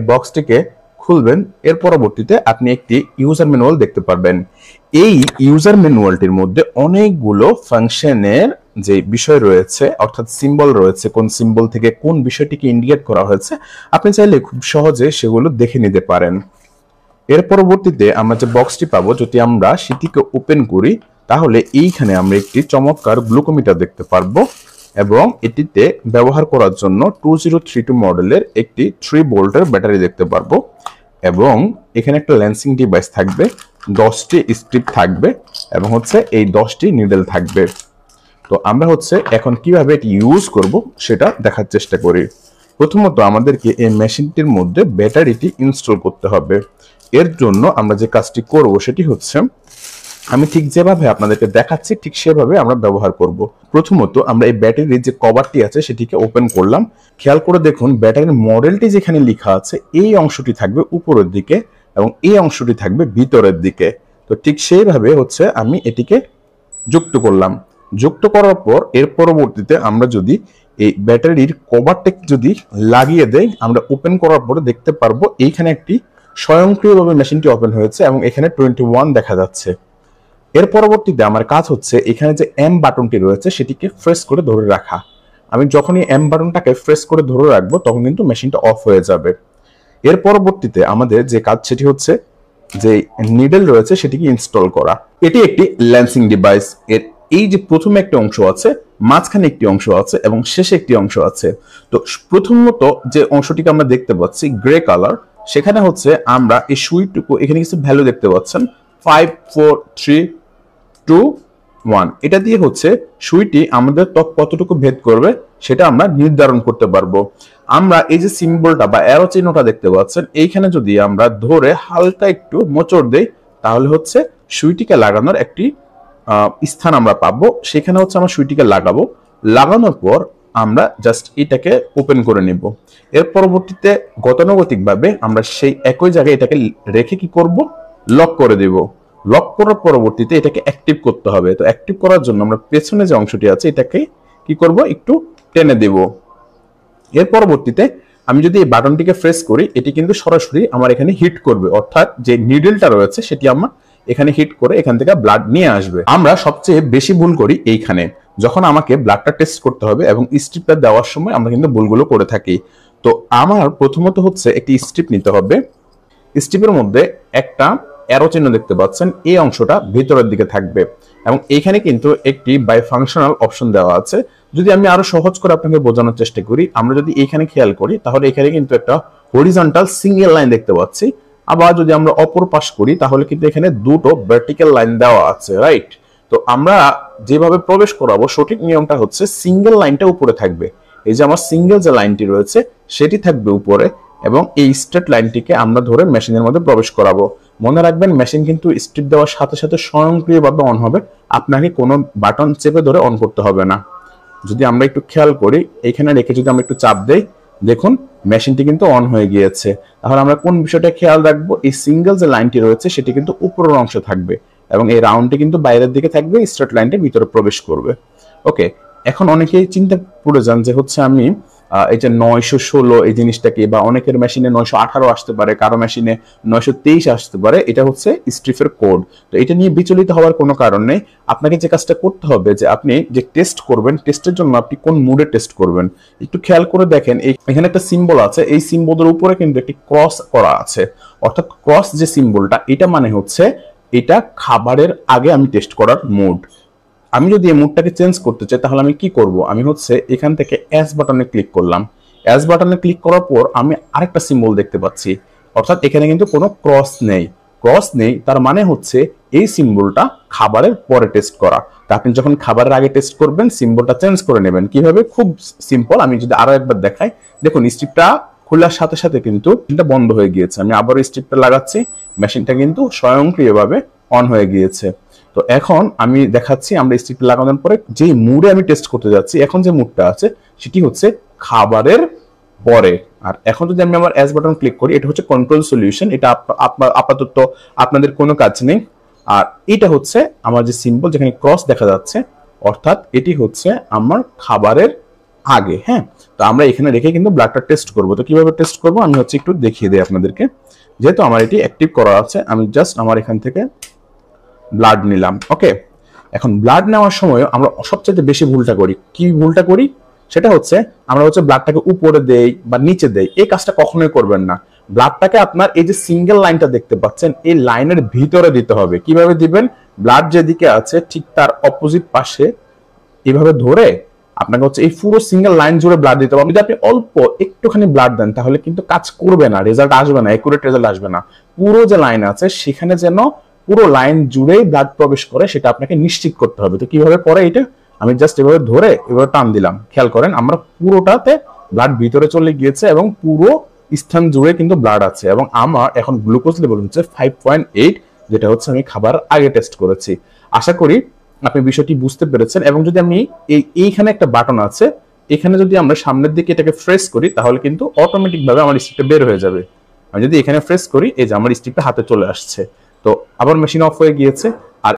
বক্সটিকে খুলবেন, এর পরবর্তীতে আপনি একটি ইউজার ম্যানুয়াল দেখতে পারবেন। এই ইউজার ম্যানুয়ালটির মধ্যে অনেকগুলো ফাংশনের যে বিষয় রয়েছে, অর্থাৎ সিম্বল রয়েছে, কোন সিম্বল থেকে কোন বিষয়টিকে ইন্ডিকেট করা হয়েছে, আপনি চাইলে খুব সহজে সেগুলো দেখে নিতে পারেন। এর পরবর্তীতে আমরা যে বক্সটি পাবো, যদি আমরা সেটিকে ওপেন করি তাহলে এইখানে আমরা একটি চমৎকার গ্লুকোমিটার দেখতে পারবো এবং এটিতে ব্যবহার করার জন্য 2032 মডেলের একটি 3 ভোল্টের ব্যাটারি দেখতে পারবো এবং এখানে একটা ল্যান্সিং ডিভাইস থাকবে, 10টি স্ট্রিপ থাকবে এবং এই 10টি নিডল থাকবে। তো আমরা এখন কিভাবে এটি ইউজ করব সেটা দেখার চেষ্টা করি। প্রথমত আমাদেরকে এই মেশিনটির মধ্যে ব্যাটারিটি ইনস্টল করতে হবে। এর জন্য আমরা যে কাজটি করব সেটি আমি ঠিক যেভাবে আপনাদেরকে দেখাচ্ছি ঠিক সেভাবে আমরা ব্যবহার করব। প্রথমত আমরা এই ব্যাটারির যে কভারটি আছে সেটিকে ওপেন করলাম। খেয়াল করে দেখুন ব্যাটারির মডেলটি যেখানে লেখা আছে এই অংশটি থাকবে উপরের দিকে এবং এই অংশটি থাকবে ভিতরের দিকে। তো ঠিক সেইভাবে আমি এটিকে যুক্ত করলাম। যুক্ত করার পর এর পরবর্তীতে আমরা যদি এই ব্যাটারির কভারটা যদি লাগিয়ে দেই, আমরা ওপেন করার পরে দেখতে পারবো এইখানে একটি স্বয়ংক্রিয়ভাবে মেশিনটি ওপেন হয়েছে এবং এখানে 21 দেখা যাচ্ছে। এর পরবর্তীতে আমার কাজ এখানে যে এম বাটনটি রয়েছে সেটিকে প্রেস করে ধরে রাখা। আমি যখনই এম বাটনটাকে প্রেস করে ধরে রাখবো তখন কিন্তু মেশিনটা অফ হয়ে যাবে। এর পরবর্তীতে আমাদের যে কাজ সেটি যে নিডল রয়েছে সেটিকে ইনস্টল করা। এটি একটি ল্যান্সিং ডিভাইস। এর এই যে প্রথমে একটা অংশ আছে, মাঝখানে একটি অংশ আছে এবং শেষে একটি অংশ আছে। তো প্রথমত যে অংশটিকে আমরা দেখতে পাচ্ছি গ্রে কালার, সেখানে আমরা এই সুইটুকু এখানে কিছু ভ্যালু দেখতে পাচ্ছেন 5 4 3 2 1। এটা দিয়ে সুইটি আমাদের ত্বক কতটুকু ভেদ করবে সেটা আমরা নির্ধারণ করতে পারবো। আমরা এই যে সিম্বলটা বা অ্যারো চিহ্নটা দেখতে পাচ্ছেন, এইখানে যদি আমরা ধরে হালকা একটু মোচড় দেই তাহলে সুইটিকে লাগানোর একটি স্থান আমরা পাবো। সেখানে আমরা সুইটিকে লাগাবো। লাগানোর পর আমরা জাস্ট এটাকে ওপেন করে নেব। এর পরবর্তীতে গতানুগতিকভাবে আমরা সেই একই জায়গায় এটাকে রেখে কি করব, লক করে দেব। লক করার পরবর্তীতে এটাকে অ্যাক্টিভ করতে হবে। তো অ্যাক্টিভ করার জন্য আমরা পেছনে যে অংশটি আছে এটাকে কি করব, একটু টেনে দেব। এর পরবর্তীতে আমি যদি এই বাটনটিকে প্রেস করি এটি কিন্তু সরাসরি আমার এখানে হিট করবে, অর্থাৎ যে নিডলটা রয়েছে সেটি আমরা এখানে হিট করে এখান থেকে ব্লাড নিয়ে আসবে। আমরা সবচেয়ে বেশি ভুল করি এইখানে, যখন আমাকে ব্লাডটা টেস্ট করতে হবে এবং স্ট্রিপটা দেওয়ার সময় আমরা কিন্তু ভুলগুলো করে থাকি। তো আমার প্রথমত একটি স্ট্রিপ নিতে হবে। স্ট্রিপের মধ্যে একটা অ্যারো চিহ্ন দেখতে পাচ্ছেন, এই অংশটা ভিতরের দিকে থাকবে এবং এখানে কিন্তু একটি বাই ফাংশনাল অপশন দেওয়া আছে। যদি আমি আরো সহজ করে আপনাকে বোঝানোর চেষ্টা করি, আমরা যদি এখানে খেয়াল করি তাহলে এখানে কিন্তু একটা হরিজন্টাল সিঙ্গেল লাইন দেখতে পাচ্ছি। আবার যদি আমরা অপর পাশ করি তাহলে কিন্তু এখানে দুটো ভার্টিক্যাল লাইন দেওয়া আছে, রাইট? তো আমরা যেভাবে প্রবেশ করাবো সঠিক নিয়মটা সিঙ্গেল লাইনটা উপরে থাকবে। এই যে আমার সিঙ্গেল যে লাইনটি রয়েছে সেটি থাকবে উপরে এবং এই স্ট্রেট লাইনটিকে আমরা ধরে মেশিনের মধ্যে প্রবেশ করাবো। মনে রাখবেন মেশিন কিন্তু স্ট্রিপ দেওয়ার সাথে সাথে স্বয়ংক্রিয়ভাবে অন হবে, আপনাকে কোনো বাটন চেপে ধরে অন করতে হবে না। যদি আমরা একটু খেয়াল করি এখানে রেখে যদি আমরা একটু চাপ দেই, দেখুন মেশিনটি কিন্তু অন হয়ে গিয়েছে। তাহলে আমরা কোন বিষয়টা খেয়াল রাখবো, এই সিঙ্গেল যে লাইনটি রয়েছে সেটি কিন্তু উপরের অংশে থাকবে এবং এই রাউন্ডটি কিন্তু বাইরের দিকে থাকবে, স্ট্রেট লাইনটি ভিতরে প্রবেশ করবে। ওকে, এখন অনেকেই চিন্তা করে যান যে আমি এই যে 916 এই জিনিসটাকে, বা অনেকের মেশিনে 918 আসতে পারে, কারো মেশিনে 923 আসতে পারে, এটা স্ট্রিপের কোড। তো এটা নিয়ে বিচলিত হওয়ার কোনো কারণ নেই। আপনাকে যে কাজটা করতে হবে যে আপনি যে টেস্ট করবেন, টেস্টের জন্য আপনি কোন মুডে টেস্ট করবেন একটু খেয়াল করে দেখেন। এখানে একটা সিম্বল আছে, এই সিম্বলের উপরে কিন্তু একটি ক্রস করা আছে, অর্থাৎ ক্রস যে সিম্বলটা এটা মানে এটা খাবারের আগে আমি টেস্ট করার মুড। আমি যদি এই মুডটাকে চেঞ্জ করতে চাই তাহলে আমি কি করব, আমি এখান থেকে এস বাটনে ক্লিক করলাম। এস বাটনে ক্লিক করার পর আমি আরেকটা সিম্বল দেখতে পাচ্ছি, অর্থাৎ এখানে কিন্তু কোনো ক্রস নেই। ক্রস নেই তার মানে এই সিম্বলটা খাবারের পরে টেস্ট করা। তা আপনি যখন খাবারের আগে টেস্ট করবেন সিম্বলটা চেঞ্জ করে নেবেন। কিভাবে? খুব সিম্পল। আমি যদি আরো একবার দেখাই, দেখুন স্ট্রিপটা খোলার সাথে সাথে কিন্তু এটা বন্ধ হয়ে গিয়েছে। আমি আবারও স্ট্রিপটা লাগাচ্ছি, মেশিনটা কিন্তু স্বয়ংক্রিয়ভাবে অন হয়ে গিয়েছে। তো এখন আমি দেখাচ্ছি আমরা স্ট্রিপ লাগানোর পরে যে মুডে আমি টেস্ট করতে যাচ্ছি, এখন যে মুডটা আছে সেটি খাবারের পরে। আর এখন যদি আমি আমার এস বাটন ক্লিক করি, এটা কন্ট্রোল সলিউশন, এটা আপাতত আপনাদের কোনো কাজ নেই। আর এটা আমার যে সিম্বল যেখানে ক্রস দেখা যাচ্ছে, অর্থাৎ এটি আমার খাবারের আগে। হ্যাঁ, তো আমরা এখানে রেখে কিন্তু ব্লাডটা টেস্ট করব। তো কিভাবে টেস্ট করব আমি হচ্ছে একটু দেখিয়ে দিই আপনাদেরকে। যেহেতু আমার এটি অ্যাক্টিভ করা আছে, আমি জাস্ট আমার এখান থেকে ব্লাড নিলাম। ওকে, এখন ব্লাড নেওয়ার সময় আমরা সবচেয়ে বেশি ভুলটা করি। কি ভুলটা করি সেটা হচ্ছে আমরা হচ্ছে ব্লাডটাকে উপরে দেই বা নিচে দেই। এই কাজটা কখনোই করবেন না। ব্লাডটাকে আপনার এই যে সিঙ্গেল লাইনটা দেখতে পাচ্ছেন, এই লাইনের ভিতরে দিতে হবে। কিভাবে দিবেন? ব্লাড যেদিকে আছে ঠিক তার অপোজিট পাশে এভাবে ধরে আপনাকে হচ্ছে এই পুরো সিঙ্গেল লাইন জুড়ে ব্লাড দিতে হবে। যদি আপনি অল্প একটুখানি ব্লাড দেন তাহলে কিন্তু কাজ করবে না, রেজাল্ট আসবে না, একুরেট রেজাল্ট আসবে না। পুরো যে লাইন আছে সেখানে যেন পুরো লাইন জুড়েই ব্লাড প্রবেশ করে সেটা আপনাকে নিশ্চিত করতে হবে। তো কিভাবে করে এটা? আমি জাস্ট এভাবে ধরে এভাবে টান দিলাম। খেয়াল করেন আমরা পুরোটাতে ব্লাড ভিতরে চলে গিয়েছে এবং পুরো স্থান জুড়ে কিন্তু ব্লাড আছে। এবং আমার এখন গ্লুকোজ লেভেল হচ্ছে 5.8, যেটা হচ্ছে আমি খাবার আগে টেস্ট করেছি। আশা করি আপনি বিষয়টি বুঝতে পেরেছেন। এবং যদি আমি এইখানে একটা বাটন আছে, এখানে যদি আমরা সামনের দিকে এটাকে প্রেস করি তাহলে কিন্তু অটোমেটিক ভাবে আমার স্টিকটা বের হয়ে যাবে। আমি যদি এখানে প্রেস করি, এই যে আমার স্টিকটা হাতে চলে আসছে। তো আবার মেশিন অফ হয়ে গিয়েছে।